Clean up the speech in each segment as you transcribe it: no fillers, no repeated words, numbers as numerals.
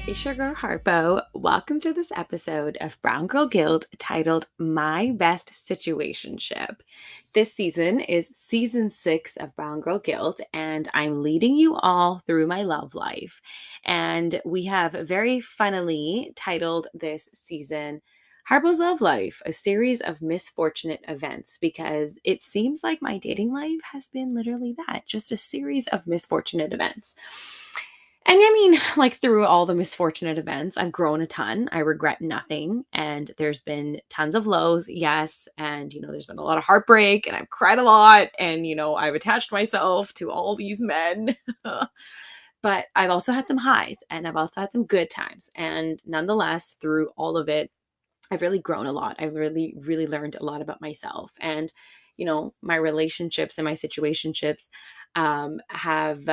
It's your girl Harpo. Welcome to this episode of Brown Girl Guild titled My Best Situationship. This season is season 6 of Brown Girl Guild, and I'm leading you all through my love life. And we have very funnily titled this season Harpo's Love Life, a series of misfortunate events, because it seems like my dating life has been literally that, just a series of misfortunate events. And I mean, like through all the misfortunate events, I've grown a ton. I regret nothing. And there's been tons of lows, yes. And, there's been a lot of heartbreak and I've cried a lot. And, I've attached myself to all these men. But I've also had some highs and I've also had some good times. And nonetheless, through all of it, I've really grown a lot. I've really, really learned a lot about myself. And, my relationships and my situationships have,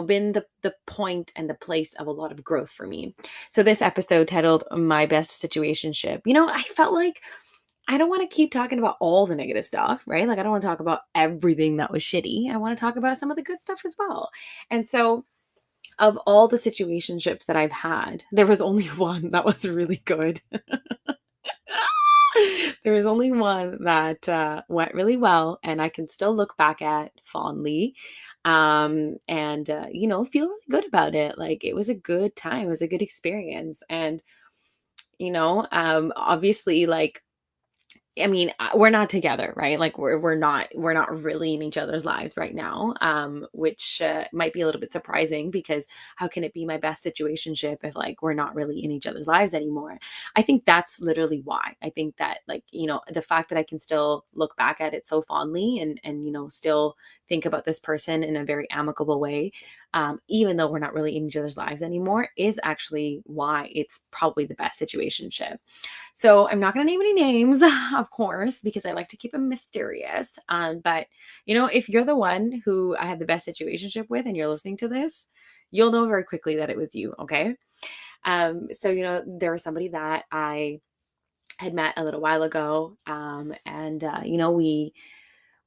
been the point and the place of a lot of growth for me. So this episode titled My Best Situationship, I felt like I don't want to keep talking about all the negative stuff, right? Like I don't want to talk about everything that was shitty. I want to talk about some of the good stuff as well. And so of all the situationships that I've had, there was only one that was really good. There was only one that went really well, and I can still look back at fondly, and feel really good about it. Like it was a good time, it was a good experience, and obviously, like I mean, we're not together, right? Like we're not really in each other's lives right now, which might be a little bit surprising because how can it be my best situationship if like we're not really in each other's lives anymore? I think that's literally why. I think that like the fact that I can still look back at it so fondly and still think about this person in a very amicable way, even though we're not really in each other's lives anymore, is actually why it's probably the best situationship. So I'm not going to name any names, of course, because I like to keep them mysterious. But if you're the one who I had the best situationship with and you're listening to this, you'll know very quickly that it was you. Okay. So there was somebody that I had met a little while ago, and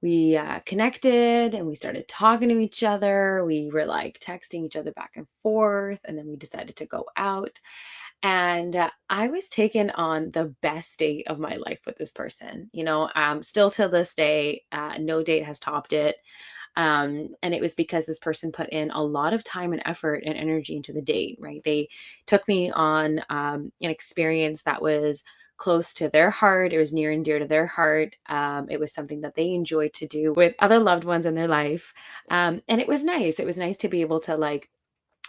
we connected and we started talking to each other. We were like texting each other back and forth, and then we decided to go out. And I was taken on the best date of my life with this person. Still till this day, no date has topped it. And it was because this person put in a lot of time and effort and energy into the date, right? They took me on an experience that was close to their heart. It was near and dear to their heart. It was something that they enjoyed to do with other loved ones in their life. And it was nice. It was nice to be able to like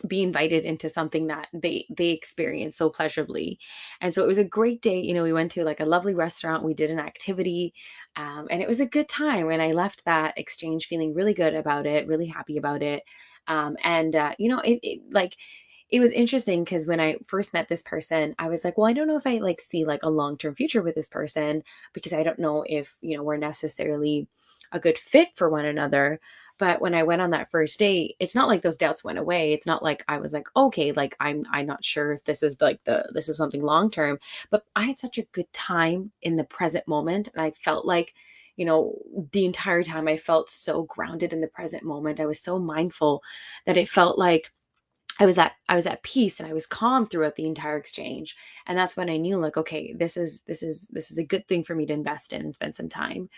be invited into something that they experienced so pleasurably. And so it was a great day. We went to like a lovely restaurant, we did an activity, and it was a good time. And I left that exchange feeling really good about it, really happy about it. And like it was interesting because when I first met this person, I was like, well, I don't know if I like see like a long-term future with this person because I don't know if, we're necessarily a good fit for one another. But when I went on that first date, it's not like those doubts went away. It's not like I was like, okay, like I'm not sure if this is like this is something long term. But I had such a good time in the present moment. And I felt like, the entire time I felt so grounded in the present moment. I was so mindful that it felt like I was at peace and I was calm throughout the entire exchange. And that's when I knew like, okay, this is a good thing for me to invest in and spend some time.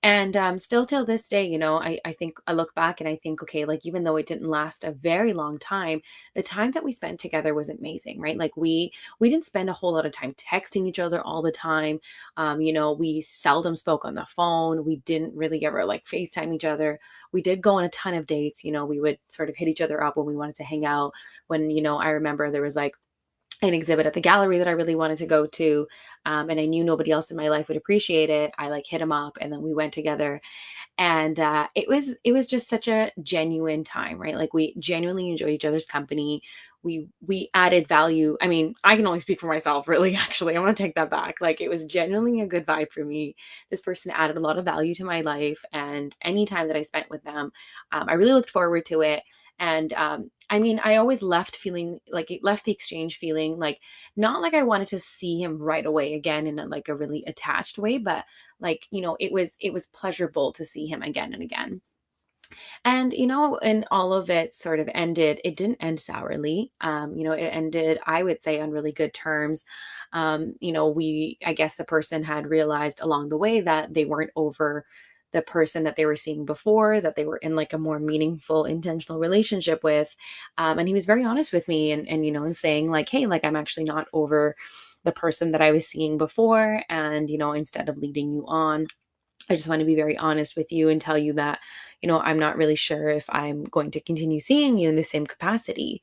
And still till this day, I think I look back and I think, okay, like even though it didn't last a very long time, the time that we spent together was amazing, right? Like we didn't spend a whole lot of time texting each other all the time. We seldom spoke on the phone. We didn't really ever like FaceTime each other. We did go on a ton of dates. We would sort of hit each other up when we wanted to hang out. When, I remember there was like an exhibit at the gallery that I really wanted to go to. And I knew nobody else in my life would appreciate it. I like hit him up and then we went together. And it was just such a genuine time, right? Like we genuinely enjoyed each other's company. We added value. I mean, I can only speak for myself, really, actually. I want to take that back. Like it was genuinely a good vibe for me. This person added a lot of value to my life. And any time that I spent with them, I really looked forward to it. And I mean, I always left feeling like it left the exchange feeling like not like I wanted to see him right away again in like a really attached way, but like, it was pleasurable to see him again and again. And, and all of it sort of ended, it didn't end sourly. It ended, I would say, on really good terms. I guess the person had realized along the way that they weren't over the person that they were seeing before, that they were in like a more meaningful, intentional relationship with. And he was very honest with me and saying like, hey, like, I'm actually not over the person that I was seeing before. And, instead of leading you on, I just want to be very honest with you and tell you that, I'm not really sure if I'm going to continue seeing you in the same capacity.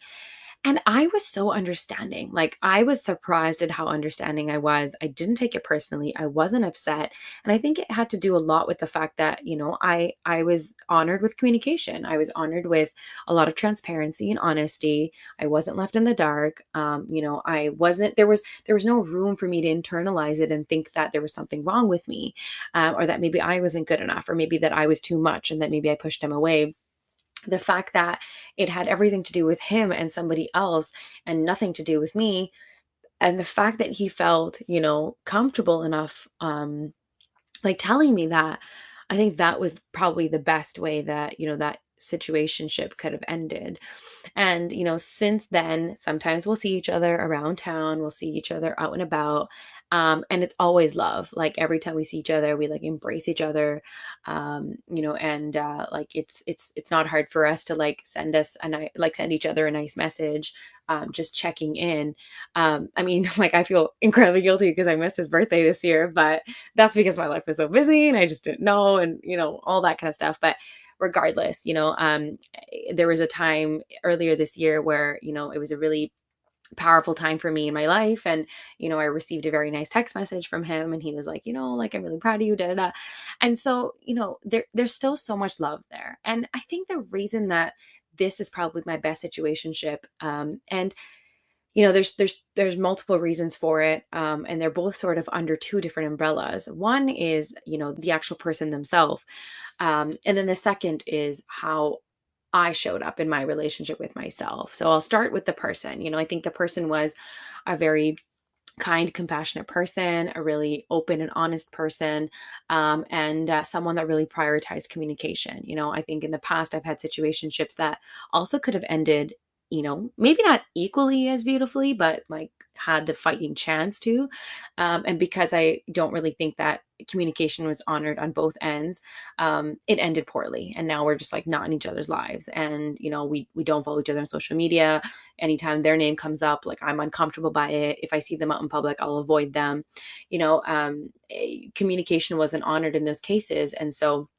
And I was so understanding. Like, I was surprised at how understanding I was. I didn't take it personally. I wasn't upset. And I think it had to do a lot with the fact that, I was honored with communication. I was honored with a lot of transparency and honesty. I wasn't left in the dark. I wasn't, there was no room for me to internalize it and think that there was something wrong with me, or that maybe I wasn't good enough, or maybe that I was too much and that maybe I pushed him away. The fact that it had everything to do with him and somebody else and nothing to do with me, and the fact that he felt comfortable enough, like telling me that, I think that was probably the best way that that situationship could have ended. And, since then, sometimes we'll see each other around town, we'll see each other out and about. And it's always love. Like, every time we see each other, we like embrace each other. And like, it's not hard for us to like send each other a nice message, just checking in. I mean, like, I feel incredibly guilty because I missed his birthday this year, but that's because my life was so busy and I just didn't know, and all that kind of stuff. But regardless, there was a time earlier this year where, it was a really powerful time for me in my life. And, I received a very nice text message from him, and he was like, like, I'm really proud of you, da da da. And so, there's still so much love there. And I think the reason that this is probably my best situationship, and there's multiple reasons for it, and they're both sort of under two different umbrellas. One is, the actual person themselves, and then the second is how I showed up in my relationship with myself. So I'll start with the person. I think the person was a very kind, compassionate person, a really open and honest person, and someone that really prioritized communication. I think in the past I've had situationships that also could have ended, maybe not equally as beautifully, but like had the fighting chance to. And because I don't really think that communication was honored on both ends, it ended poorly. And now we're just like not in each other's lives. And, we don't follow each other on social media. Anytime their name comes up, like, I'm uncomfortable by it. If I see them out in public, I'll avoid them. Communication wasn't honored in those cases. And so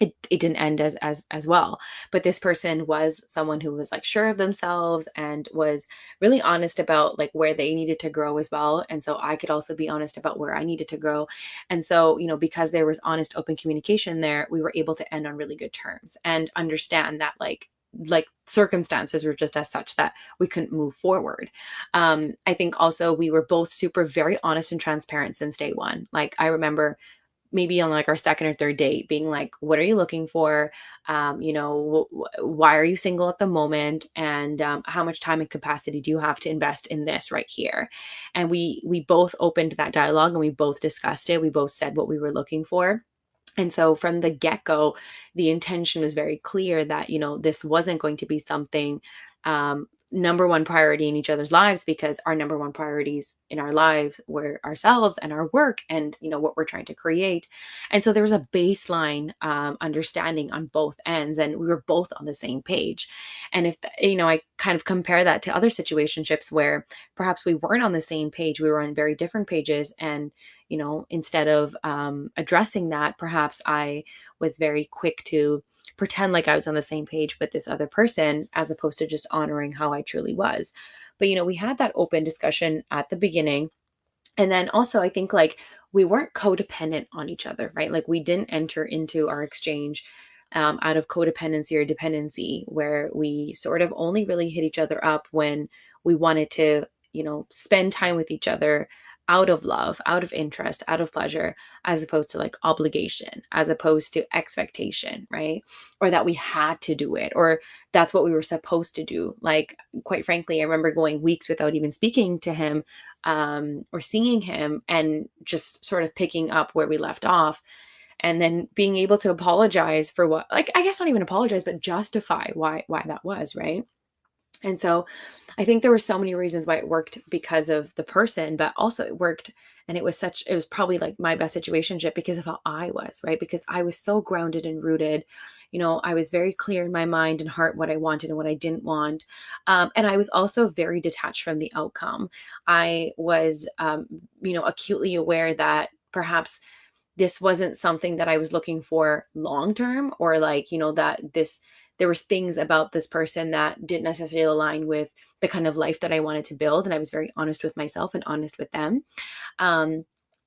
it didn't end as well. But this person was someone who was like sure of themselves and was really honest about like where they needed to grow as well. And so I could also be honest about where I needed to grow. And so, because there was honest, open communication there, we were able to end on really good terms and understand that like circumstances were just as such that we couldn't move forward. I think also we were both super very honest and transparent since day one. Like, I remember maybe on like our second or third date being like, what are you looking for? Why are you single at the moment? And how much time and capacity do you have to invest in this right here? And we both opened that dialogue and we both discussed it. We both said what we were looking for. And so from the get-go, the intention was very clear that, this wasn't going to be something number one priority in each other's lives, because our number one priorities in our lives were ourselves and our work and, what we're trying to create. And so there was a baseline understanding on both ends, and we were both on the same page. And if, I kind of compare that to other situationships where perhaps we weren't on the same page, we were on very different pages. And instead of addressing that, perhaps I was very quick to pretend like I was on the same page with this other person, as opposed to just honoring how I truly was. But, we had that open discussion at the beginning. And then also, I think like we weren't codependent on each other, right? Like, we didn't enter into our exchange out of codependency or dependency, where we sort of only really hit each other up when we wanted to, spend time with each other out of love, out of interest, out of pleasure, as opposed to like obligation, as opposed to expectation, right? Or that we had to do it, or that's what we were supposed to do. Like, quite frankly, I remember going weeks without even speaking to him, or seeing him, and just sort of picking up where we left off. and then being able to apologize for what, like, I guess not even apologize, but justify why that was, right? And so I think there were so many reasons why it worked because of the person, but also it worked, and it was probably like my best situationship because of how I was, right? Because I was so grounded and rooted. I was very clear in my mind and heart what I wanted and what I didn't want. And I was also very detached from the outcome. I was, acutely aware that perhaps this wasn't something that I was looking for long term, or like, that there was things about this person that didn't necessarily align with the kind of life that I wanted to build. And I was very honest with myself and honest with them. Um,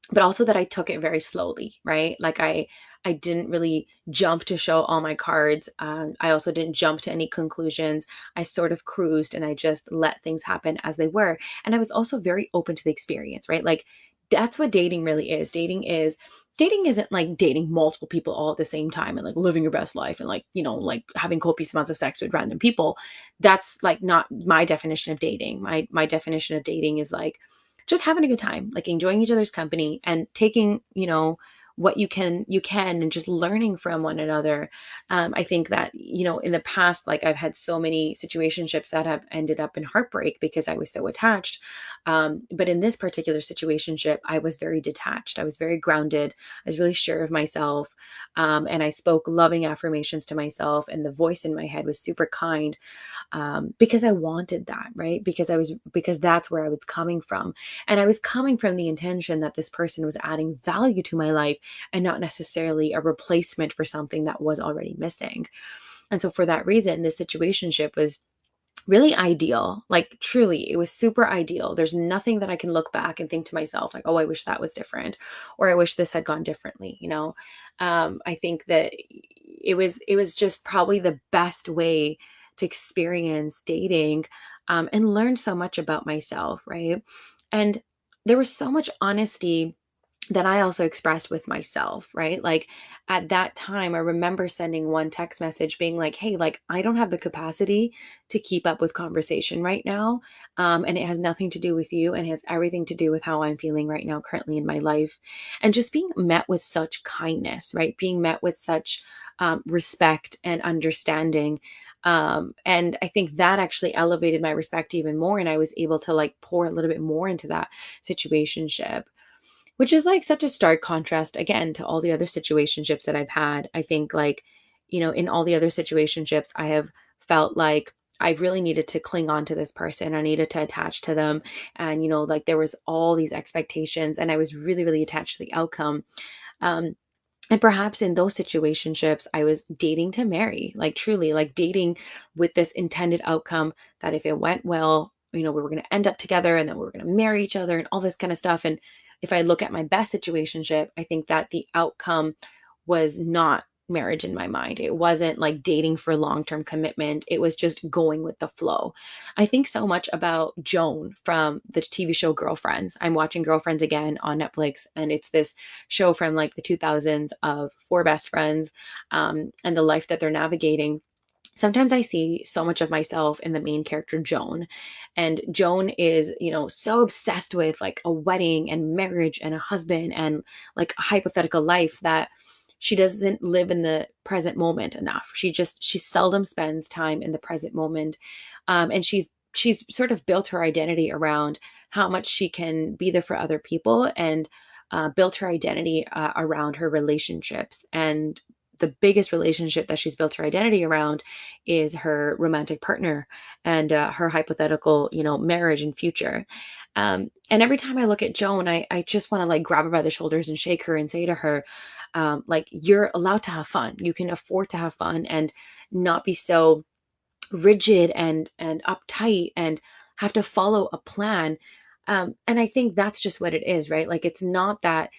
but also that I took it very slowly, right? Like I didn't really jump to show all my cards. I also didn't jump to any conclusions. I sort of cruised and I just let things happen as they were. And I was also very open to the experience, right? Like that's what dating really is. Dating isn't like dating multiple people all at the same time and like living your best life and like, like having copious amounts of sex with random people. That's like not my definition of dating. My definition of dating is like just having a good time, like enjoying each other's company and taking, what you can and just learning from one another. I think that, in the past, like I've had so many situationships that have ended up in heartbreak because I was so attached. But in this particular situationship, I was very detached. I was very grounded. I was really sure of myself. And I spoke loving affirmations to myself, and the voice in my head was super kind, because I wanted that, right? Because that's where I was coming from. And I was coming from the intention that this person was adding value to my life and not necessarily a replacement for something that was already missing. And so for that reason, this situationship was really ideal. Like truly, it was super ideal. There's nothing that I can look back and think to myself like, oh, I wish that was different, or I wish this had gone differently. I think that it was just probably the best way to experience dating, and learn so much about myself, right? And there was so much honesty that I also expressed with myself, right? Like at that time, I remember sending one text message being like, hey, like I don't have the capacity to keep up with conversation right now. And it has nothing to do with you and has everything to do with how I'm feeling right now, currently in my life. And just being met with such kindness, right? Being met with such respect and understanding. And I think that actually elevated my respect even more. And I was able to like pour a little bit more into that situationship, which is like such a stark contrast again to all the other situationships that I've had. I think like, in all the other situationships, I have felt like I really needed to cling on to this person. I needed to attach to them. And, like there was all these expectations and I was really, really attached to the outcome. Um, and perhaps in those situationships, I was dating to marry, like truly, like dating with this intended outcome that if it went well, we were going to end up together and then we were going to marry each other and all this kind of stuff. And if I look at my best situationship, I think that the outcome was not marriage in my mind. It wasn't like dating for long-term commitment. It was just going with the flow. I think so much about Joan from the TV show Girlfriends. I'm watching Girlfriends again on Netflix, and it's this show from like the 2000s of four best friends, and the life that they're navigating. Sometimes I see so much of myself in the main character, Joan. And Joan is, so obsessed with like a wedding and marriage and a husband and like a hypothetical life that she doesn't live in the present moment enough. She seldom spends time in the present moment. And she's sort of built her identity around how much she can be there for other people, and built her identity around her relationships. And the biggest relationship that she's built her identity around is her romantic partner and her hypothetical, marriage and future. And every time I look at Joan, I just want to like grab her by the shoulders and shake her and say to her, like, you're allowed to have fun. You can afford to have fun and not be so rigid and uptight and have to follow a plan. And I think that's just what it is, right? Like it's not that,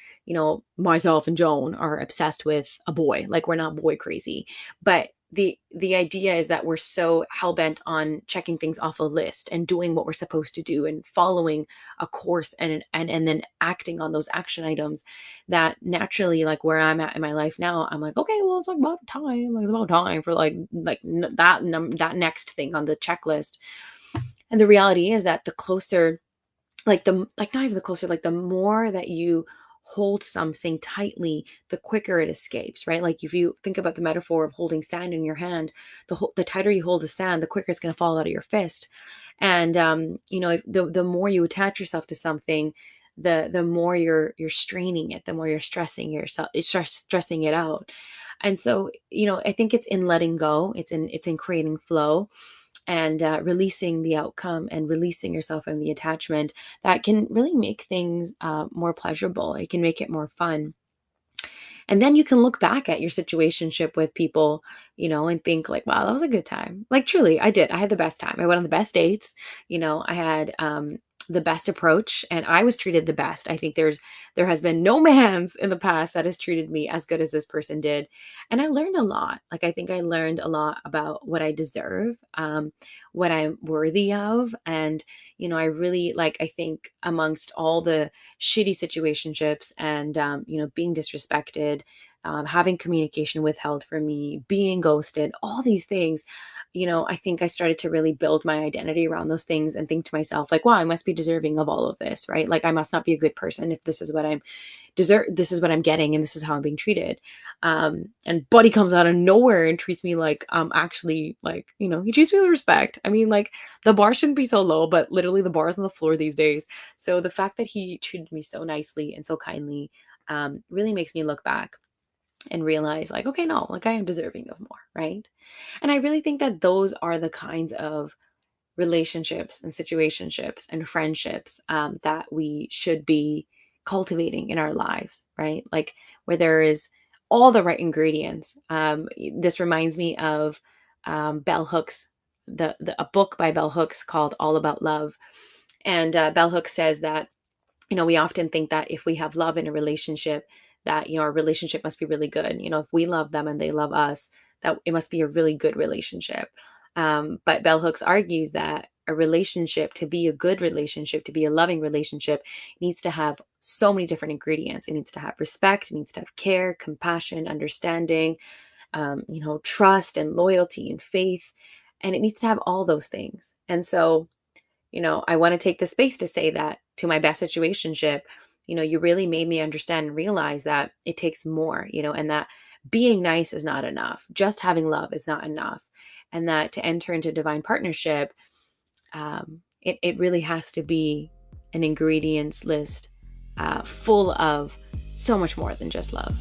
myself and Joan are obsessed with a boy. Like we're not boy crazy. But the idea is that we're so hell-bent on checking things off a list and doing what we're supposed to do and following a course and then acting on those action items, that naturally, like where I'm at in my life now, I'm like, okay, well, it's like about time. Like it's about time for that next thing on the checklist. And the reality is that the closer, like the like not even the closer, like the more that you hold something tightly, the quicker it escapes, right? Like if you think about the metaphor of holding sand in your hand, the tighter you hold the sand, the quicker it's going to fall out of your fist. And if the more you attach yourself to something, the more you're straining it, the more you're stressing it out. And so, I think it's in letting go, it's in creating flow, and releasing the outcome and releasing yourself from the attachment, that can really make things more pleasurable. It can make it more fun. And then you can look back at your situationship with people, and think like, wow, that was a good time. Like truly, I did. I had the best time. I went on the best dates. I had the best approach, and I was treated the best. I think there has been no man's in the past that has treated me as good as this person did. And I learned a lot. Like I think I learned a lot about what I deserve, what I'm worthy of. And, I really like, I think amongst all the shitty situationships and being disrespected, having communication withheld from me, being ghosted, all these things, I think I started to really build my identity around those things and think to myself like, wow, I must be deserving of all of this, right? Like I must not be a good person if this is what this is what I'm getting, and this is how I'm being treated. And Buddy comes out of nowhere and treats me like actually, like, he treats me with respect. I mean, like, the bar shouldn't be so low, but literally the bar is on the floor these days. So the fact that he treated me so nicely and so kindly really makes me look back and realize like, okay, no, like I am deserving of more, right? And I really think that those are the kinds of relationships and situationships and friendships that we should be cultivating in our lives, right? Like where there is all the right ingredients. This reminds me of Bell Hooks, a book by Bell Hooks called All About Love. And Bell Hooks says that, we often think that if we have love in a relationship, that, our relationship must be really good. If we love them and they love us, that it must be a really good relationship. But Bell Hooks argues that a relationship, to be a good relationship, to be a loving relationship, needs to have so many different ingredients. It needs to have respect, it needs to have care, compassion, understanding, trust and loyalty and faith. And it needs to have all those things. And so, I want to take the space to say that to my best situationship, you really made me understand and realize that it takes more, and that being nice is not enough. Just having love is not enough. And that to enter into divine partnership, it really has to be an ingredients list full of so much more than just love.